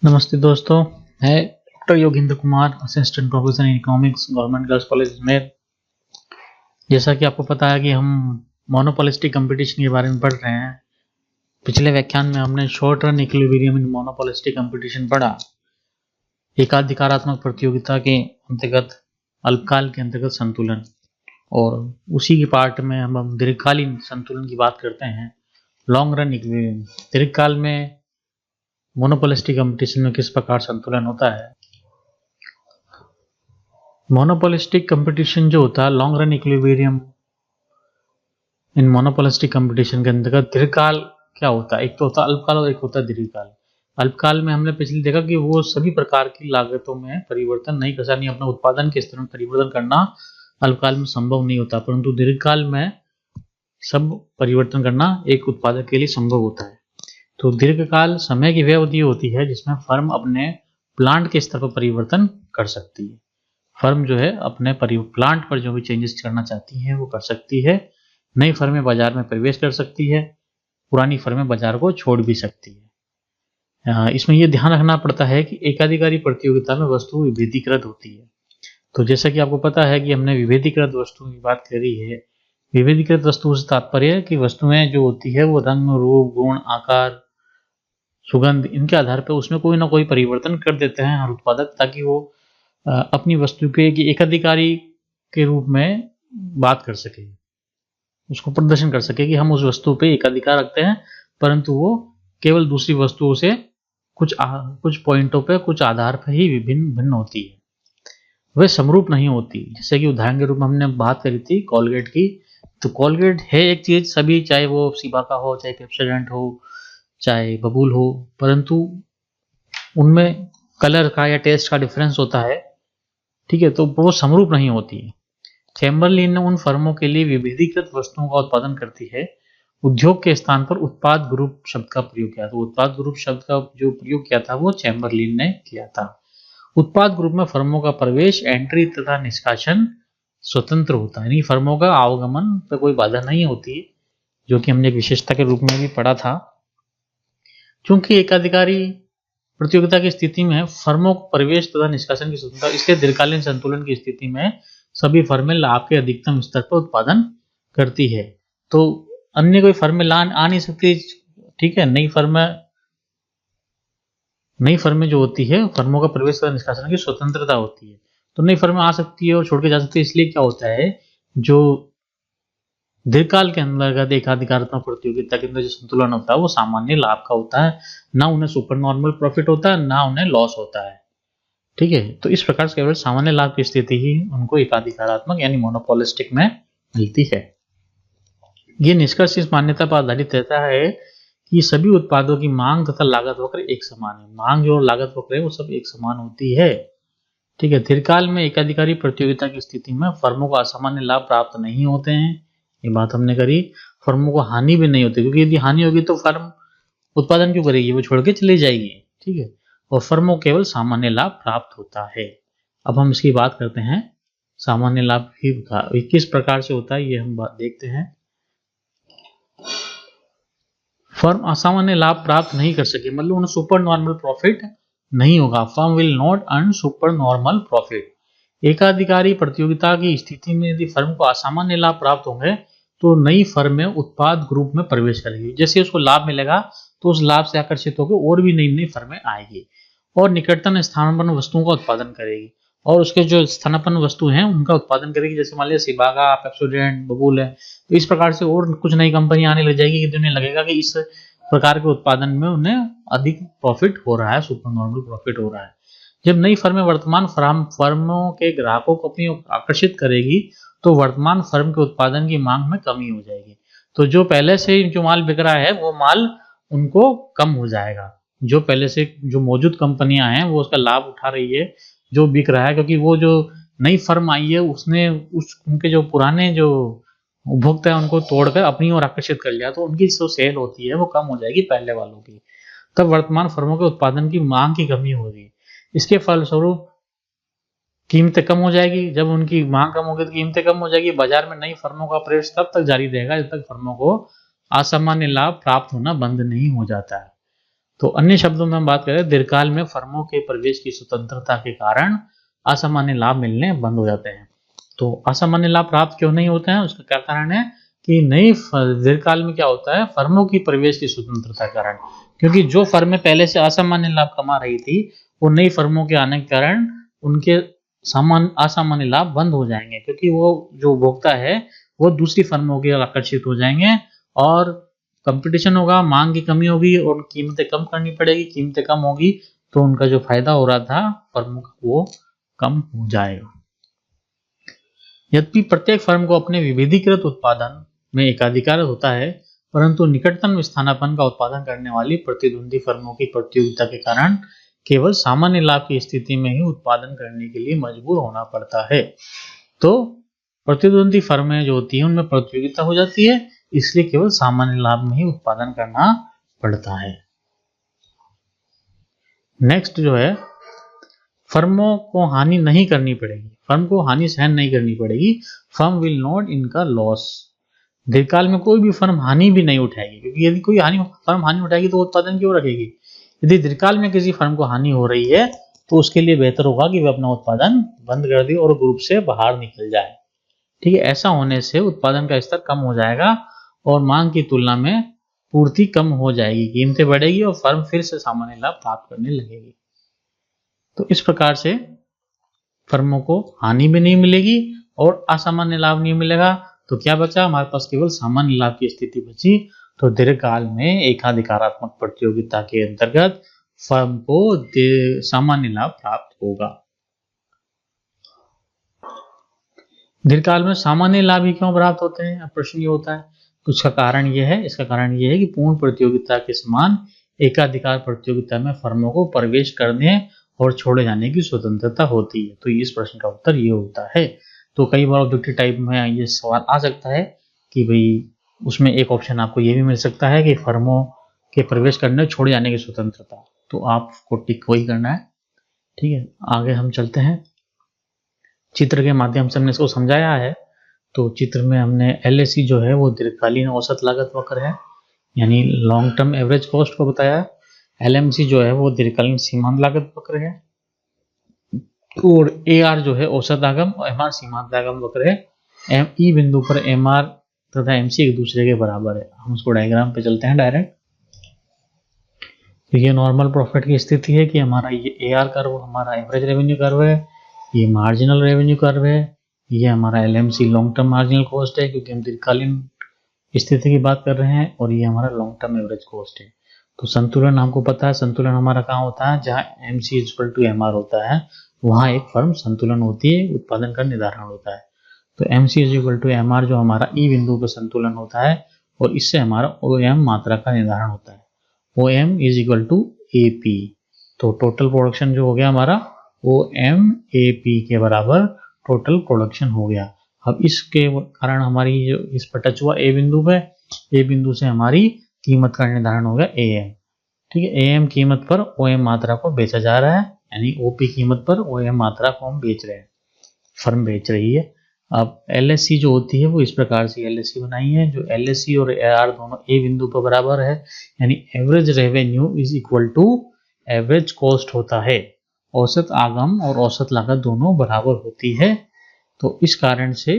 नमस्ते दोस्तों। मैं doctor Yogendra Kumar, assistant professor in economics, government girls college Ajmer. जैसा कि आपको पता है कि हम मोनोपोलिस्टिक कंपटीशन के बारे में पढ़ रहे हैं। पिछले व्याख्यान में हमने शॉर्ट रन इक्विलिब्रियम इन मोनोपोलिस्टिक कंपटीशन पढ़ा। एकाधिकारात्मक प्रतियोगिता के अंतर्गत अल्पकाल के अंतर्गत संतुलन, और उसी के पार्ट में हम दीर्घकालीन संतुलन की बात करते हैं, लॉन्ग रन इक्विलिब्रियम। दीर्घकाल में मोनोपोलिस्टिक कंपटीशन में किस प्रकार संतुलन होता है। मोनोपोलिस्टिक कंपटीशन जो होता है, लॉन्ग रन इक्विलिब्रियम इन मोनोपोलिस्टिक कंपटीशन के अंतर्गत दीर्घकाल क्या होता है। एक तो होता है अल्पकाल और एक होता है दीर्घकाल। अल्पकाल में हमने पिछले देखा कि वो सभी प्रकार की लागतों में परिवर्तन नहीं कर सकती, अपने उत्पादन के स्तर में परिवर्तन करना अल्पकाल में संभव नहीं होता, परंतु दीर्घकाल में सब परिवर्तन करना एक उत्पादक के लिए संभव होता है। तो दीर्घकाल समय की वह अवधि होती है जिसमें फर्म अपने प्लांट के स्तर पर परिवर्तन कर सकती है। फर्म जो है अपने प्लांट पर जो भी चेंजेस करना चाहती है वो कर सकती है। नई फर्में बाजार में प्रवेश कर सकती है, पुरानी फर्में बाजार को छोड़ भी सकती है। इसमें यह ध्यान रखना पड़ता है कि एकाधिकारी प्रतियोगिता में वस्तु विभेदीकृत होती है। तो जैसा कि आपको पता है कि हमने विभेदीकृत वस्तुओं की बात करी है। विभेदीकृत वस्तु से तात्पर्य है कि वस्तुएं जो होती है वो रंग, रूप, गुण, आकार, सुगंध, इनके आधार पर उसमें कोई ना कोई परिवर्तन कर देते हैं हर उत्पादक, ताकि वो अपनी वस्तु के एक अधिकारी के रूप में बात कर सके, उसको प्रदर्शन कर सके कि हम उस वस्तु पे एक अधिकार रखते हैं, परंतु वो केवल दूसरी वस्तुओं से कुछ पॉइंटों पे, कुछ आधार पर ही भिन्न होती है, वह समरूप नहीं होती। जैसे कि उदाहरण के रूप में हमने बात करी थी कोलगेट की। तो कोलगेट है एक चीज, सभी, चाहे वो सीबा का हो, चाहे पेप्सोडेंट हो, चाहे बबूल हो, परंतु उनमें कलर का या टेस्ट का डिफरेंस होता है, ठीक है, तो वो समरूप नहीं होती है। चैम्बरलिन ने उन फर्मों के लिए विभेदीकृत वस्तुओं का उत्पादन करती है उद्योग के स्थान पर उत्पाद ग्रुप शब्द का प्रयोग किया। तो उत्पाद ग्रुप शब्द का जो प्रयोग किया था वो चैम्बरलिन ने किया था। उत्पाद ग्रुप में फर्मों का प्रवेश, एंट्री तथा निष्कासन स्वतंत्र होता है, यानी फर्मों का आवागमन पर कोई बाधा नहीं होती, जो कि हमने एक विशेषता के रूप में भी पढ़ा था। चूंकि एकाधिकारी प्रतियोगिता की स्थिति में फर्मों को प्रवेश तथा निष्कासन की स्वतंत्रता, इसलिए दीर्घकालीन संतुलन की स्थिति में सभी फर्में लाभ के अधिकतम स्तर पर उत्पादन करती है। तो अन्य कोई फर्में आ नहीं सकती, ठीक है। नई फर्में जो होती है, फर्मों का प्रवेश तथा निष्कासन की स्वतंत्रता होती है, तो नई फर्में आ सकती है और छोड़ के जा सकती है। इसलिए क्या होता है, जो दीर्घकाल के अंतर्गत एकाधिकारात्मक प्रतियोगिता के अंदर जो संतुलन होता है वो सामान्य लाभ का होता है, ना उन्हें सुपर नॉर्मल प्रॉफिट होता है, ना उन्हें लॉस होता है, ठीक है। तो इस प्रकार से केवल सामान्य लाभ की स्थिति ही उनको एकाधिकारात्मक यानी मोनोपोलिस्टिक में मिलती है। ये निष्कर्ष इस मान्यता पर आधारित रहता है कि सभी उत्पादों की मांग तथा लागत वक्र एक समान है। मांग और लागत वक्र है वो सब एक समान होती है, ठीक है। दीर्घकाल में एकाधिकारी प्रतियोगिता की स्थिति में फर्मों को असामान्य लाभ प्राप्त नहीं होते हैं, ये बात हमने करी। फर्मों को हानि भी नहीं होती, क्योंकि यदि हानि होगी तो फर्म उत्पादन क्यों करेगी, वो छोड़ के चली जाएगी, ठीक है। और फर्मों को केवल सामान्य लाभ प्राप्त होता है। अब हम इसकी बात करते हैं, सामान्य लाभ की किस प्रकार से होता है ये हम देखते हैं। फर्म असामान्य लाभ प्राप्त नहीं कर सके, मतलब उन्हें सुपर नॉर्मल प्रॉफिट नहीं होगा। Firm will not earn super normal profit. एकाधिकारी प्रतियोगिता की स्थिति में यदि फर्म को असामान्य लाभ प्राप्त होंगे तो नई फर्म में उत्पाद ग्रुप में प्रवेश करेगी। जैसे उसको लाभ मिलेगा तो उस लाभ से आकर्षित होकर और भी नई नई फर्में आएगी और निकटतम स्थानापन्न वस्तुओं का उत्पादन करेगी, और उसके जो स्थानापन्न वस्तु हैं उनका उत्पादन करेगी। जैसे मान लिया सिबागा, पेप्सोडेंट, बबूल है, तो इस प्रकार से और कुछ नई कंपनी आने लग जाएगी कि उन्हें लगेगा कि इस प्रकार के उत्पादन में उन्हें अधिक प्रॉफिट हो रहा है, सुपर नॉर्मल प्रॉफिट हो रहा है। जब नई फर्में वर्तमान फर्मों के ग्राहकों को अपनी आकर्षित करेगी तो वर्तमान फर्म के उत्पादन की मांग में कमी हो जाएगी। तो जो पहले से जो माल बिक रहा है वो माल उनको कम हो जाएगा। जो पहले से जो मौजूद कंपनियां हैं वो उसका लाभ उठा रही है जो बिक रहा है, क्योंकि वो जो नई फर्म आई है उसने उनके जो पुराने जो उपभोक्ता है उनको तोड़कर अपनी ओर आकर्षित कर लिया, तो उनकी जो सेल होती है वो कम हो जाएगी पहले वालों की। तब वर्तमान फर्मों के उत्पादन की मांग की कमी होगी। इसके फलस्वरूप कीमतें कम हो जाएगी। जब उनकी मांग कम होगी तो कीमतें कम हो जाएगी। बाजार में नई फर्मों का प्रवेश तब तक जारी रहेगा जब तक फर्मों को असामान्य लाभ प्राप्त होना बंद नहीं हो जाता है। तो अन्य शब्दों में हम बात करें, दीर्घकाल में फर्मों के प्रवेश की स्वतंत्रता के कारण असामान्य लाभ मिलने बंद हो जाते हैं। तो असामान्य लाभ प्राप्त क्यों नहीं होते हैं, उसका क्या कारण है कि नई दीर्घकाल में क्या होता है, फर्मों की प्रवेश की स्वतंत्रता के कारण, क्योंकि जो फर्में पहले से असामान्य लाभ कमा रही थी वो नई फर्मों के आने के कारण उनके असामान्य लाभ बंद हो जाएंगे, क्योंकि वो जो उपभोक्ता है वो दूसरी फर्मों के आकर्षित हो जाएंगे और कंपटीशन होगा, मांग की कमी होगी और कीमतें कम करनी पड़ेगी। कीमतें कम होगी तो उनका जो फायदा हो रहा था फर्मों का वो कम हो जाएगा। यद्यपि प्रत्येक फर्म को अपने विविधीकृत उत्पादन में एकाधिकार होता है, परंतु निकटतम स्थानापन्न का उत्पादन करने वाली प्रतिद्वंदी फर्मों की प्रतियोगिता के कारण केवल सामान्य लाभ की स्थिति में ही उत्पादन करने के लिए मजबूर होना पड़ता है। तो प्रतिद्वंदी फर्में जो होती हैं उनमें प्रतियोगिता हो जाती है, इसलिए केवल सामान्य लाभ में ही उत्पादन करना पड़ता है। नेक्स्ट जो है, फर्मों को हानि नहीं करनी पड़ेगी, फर्म को हानि सहन नहीं करनी पड़ेगी। फर्म विल नॉट इनकर लॉस। दीर्घकाल में कोई भी फर्म हानि भी नहीं उठाएगी, क्योंकि यदि कोई फर्म हानि उठाएगी तो उत्पादन क्यों रखेगी। यदि दीर्घकाल में किसी फर्म को हानि हो रही है तो उसके लिए बेहतर होगा कि वह अपना उत्पादन बंद कर दे और ग्रुप से बाहर निकल जाए। ठीक है, ऐसा होने से उत्पादन का स्तर कम हो जाएगा और मांग की तुलना में पूर्ति कम हो जाएगी, कीमतें बढ़ेगी और फर्म फिर से सामान्य लाभ प्राप्त करने लगेगी। तो इस प्रकार से फर्मों को हानि भी नहीं मिलेगी और असामान्य लाभ नहीं मिलेगा, तो क्या बचा, हमारे पास केवल सामान्य लाभ की स्थिति बची। तो दीर्घकाल में एकाधिकारात्मक प्रतियोगिता के अंतर्गत फर्म को सामान्य लाभ प्राप्त होगा। दीर्घकाल में सामान्य लाभ ही क्यों प्राप्त होते हैं, अब प्रश्न ये होता है। तो इसका कारण ये है कि पूर्ण प्रतियोगिता के समान एकाधिकार प्रतियोगिता में फर्मों को प्रवेश करने और छोड़े जाने की स्वतंत्रता होती है। तो इस प्रश्न का उत्तर ये होता है। तो कई बार ऑब्जेक्टिव टाइप में ये सवाल आ सकता है कि भाई उसमें एक ऑप्शन आपको ये भी मिल सकता है कि फर्मों के प्रवेश करने और छोड़े जाने की स्वतंत्रता, तो आपको टिक वही करना है। ठीक है, आगे हम चलते हैं। चित्र के माध्यम से हमने इसको समझाया है। तो चित्र में हमने LAC जो है वो दीर्घकालीन औसत लागत वक्र है, यानी लॉन्ग टर्म एवरेज कॉस्ट को बताया। LMC जो है वो दीर्घकालीन सीमांत लागत वक्र है और AR जो है औसत आगम और MR सीमांत आगम वक्र है। E बिंदु पर MR तथा MC एक दूसरे के बराबर है। हम उसको डायग्राम पे चलते हैं डायरेक्ट। तो ये नॉर्मल प्रॉफिट की स्थिति है कि हमारा ये AR कर्व हमारा एवरेज रेवेन्यू कर्व है, ये मार्जिनल रेवेन्यू कर्व है, ये हमारा LMC long term marginal cost है क्योंकि हम दीर्घकालीन स्थिति की बात कर रहे हैं, और ये हमारा लॉन्ग टर्म एवरेज कॉस्ट है। तो संतुलन हमको पता है, संतुलन हमारा कहाँ होता है, जहाँ MC = MR होता है वहाँ एक फर्म संतुलन होती है, उत्पादन का निर्धारण होता है। तो MC = MR जो हमारा E बिंदु पर संतुलन होता है और इससे हमारा OM मात्रा का निर्धारण होता है। OM = AP। तो टोटल प्रोडक्शन जो हो गया हमारा OM AP के बराबर टोटल प्रोडक्शन हो गया। अब इसके कारण हमारी जो इस पर टच हुआ A बिंदु पे, A बिंदु से हमारी कीमत का निर्धारण हो गया AM। ठीक है, AM कीमत पर OM मात्रा को बेचा जा रहा है, यानी OP कीमत पर OM मात्रा को हम बेच रहे हैं, फर्म बेच रही है। अब LSC जो होती है वो इस प्रकार से LSC बनाई है, जो LSC और AR दोनों A बिंदु पर बराबर है, यानी एवरेज रेवेन्यू = एवरेज कॉस्ट होता है। औसत आगम और औसत लागत दोनों बराबर होती है, तो इस कारण से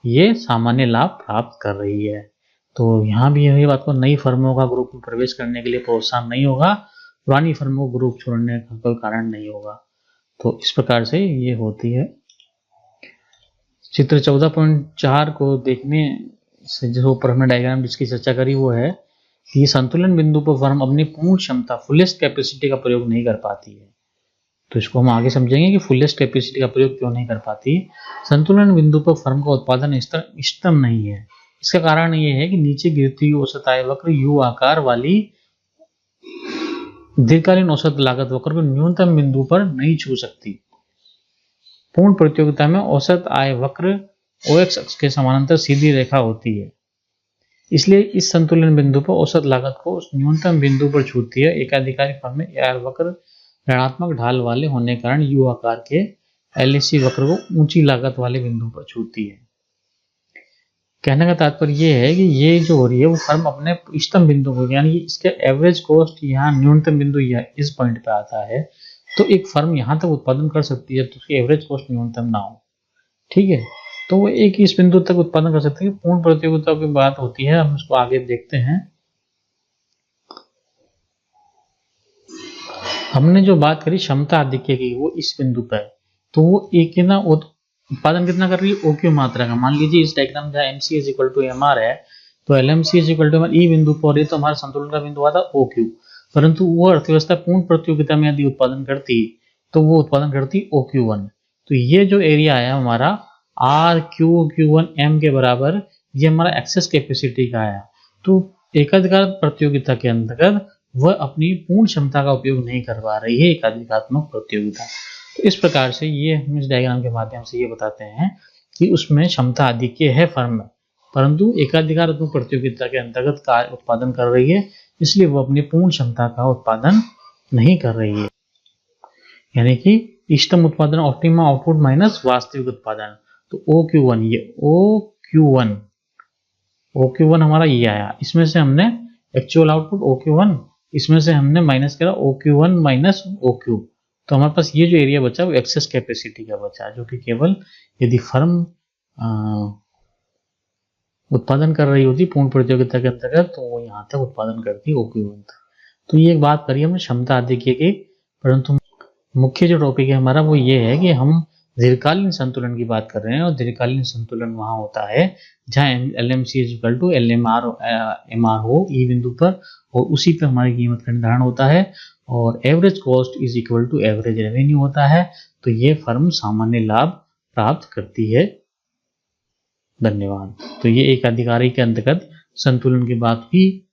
ये सामान्य लाभ प्राप्त कर रही है। तो यहाँ भी यही बात को, नई फर्मों का ग्रुप में प्रवेश करने के लिए प्रोत्साहन नहीं होगा, पुरानी फर्मों को ग्रुप छोड़ने का कोई कारण नहीं होगा। तो इस प्रकार से ये होती है। चित्र 14.4 को देखने से जो ऊपर हमने डायग्राम जिसकी चर्चा करी वो है कि संतुलन बिंदु पर फर्म अपनी पूर्ण क्षमता फुलेस्ट कैपेसिटी का प्रयोग नहीं कर पाती है। तो इसको हम आगे समझेंगे कि फुलेस्ट कैपेसिटी का प्रयोग क्यों नहीं कर पाती। संतुलन बिंदु पर फर्म का उत्पादन स्तर इष्टतम नहीं है। इसका कारण ये है कि नीचे गिरती हुई औसत आय वक्र U आकार वाली दीर्घकालीन औसत लागत वक्र को न्यूनतम बिंदु पर नहीं छू सकती। पूर्ण प्रतियोगिता में औसत आय वक्र OX अक्ष के समानांतर सीधी रेखा होती है, इसलिए इस संतुलन बिंदु पर औसत लागत को उस न्यूनतम बिंदु पर छूती है। एकाधिकार फर्म में AR वक्र ऋणात्मक ढाल वाले होने के कारण U आकार के LAC वक्र को ऊंची लागत वाले बिंदु पर छूती है। कहने का तात्पर्य ये है कि ये जो हो रही है वो फर्म अपने इष्टतम बिंदु को, यानी कि इसके एवरेज कॉस्ट यहाँ न्यूनतम बिंदु यह इस पॉइंट पे आता है, तो एक फर्म यहाँ तक उत्पादन कर सकती है तो उसकी एवरेज कॉस्ट न्यूनतम ना हो, ठीक है। तो वो एक इस बिंदु तक उत्पादन कर सकते हैं। पूर्ण प्रतियोगिता की बात होती है, हम इसको आगे देखते हैं। हमने जो बात करी क्षमता आधिक्य की, वो इस बिंदु पर है, तो वो एक ना उत्पादन कितना कर रही है, OQ मात्रा का। मान लीजिए इस डायग्राम जहाँ MC is equal to MR है, तो LMC is equal to MR E बिंदु पर, तो हमारा संतुलन का बिंदु आता OQ, परंतु वो अर्थव्यवस्था पूर्ण प्रतियोगिता में यदि उत्पादन करती तो वो उत्पादन करती OQ1। तो ये जो एरिया आया हमारा RQQ1M के बराबर, ये हमारा एक्सेस कैपेसिटी का आया। तो एकाधिकार प्रतियोगिता के अंतर्गत वह अपनी पूर्ण क्षमता का उपयोग नहीं कर पा रही है, एकाधिकात्मक प्रतियोगिता। तो इस प्रकार से ये हम इस डायग्राम के माध्यम से ये बताते हैं कि उसमें क्षमता आधिक्य है फर्म में, परंतु एकाधिकारात्मक प्रतियोगिता के अंतर्गत कार्य उत्पादन कर रही है, इसलिए वो अपनी पूर्ण क्षमता का उत्पादन नहीं कर रही है। यानी कि इष्टतम उत्पादन, ऑप्टिमम आउटपुट माइनस वास्तविक उत्पादन। तो OQ1, ये OQ1 हमारा ये आया, इसमें से हमने एक्चुअल आउटपुट OQ1, इसमें से हमने माइनस करा OQ1 माइनस OQ, तो हमारे पास ये जो एरिया बचा वो एक्सेस कैपेसिटी का बचा, जो कि केवल यदि फर्म उत्पादन कर रही होती पूर्ण प्रतियोगिता के अंतर्गत तो वो यहाँ तक उत्पादन करती OQ1 तक। तो ये एक बात करी हमने क्षमता आधिक्य की, परंतु मुख्य जो टॉपिक है हमारा वो ये है कि हम दीर्घकालीन संतुलन की बात कर रहे हैं, और दीर्घकालीन संतुलन वहां होता है जहां LMC is equal to LMR हो ई बिंदु पर, और उसी पे हमारी कीमत का निर्धारण होता है, और average cost is equal to average revenue होता है। तो ये फर्म सामान्य लाभ प्राप्त करती है। धन्यवाद। तो ये एक अधिकारी के अंतर्गत संतुलन की बात हुई।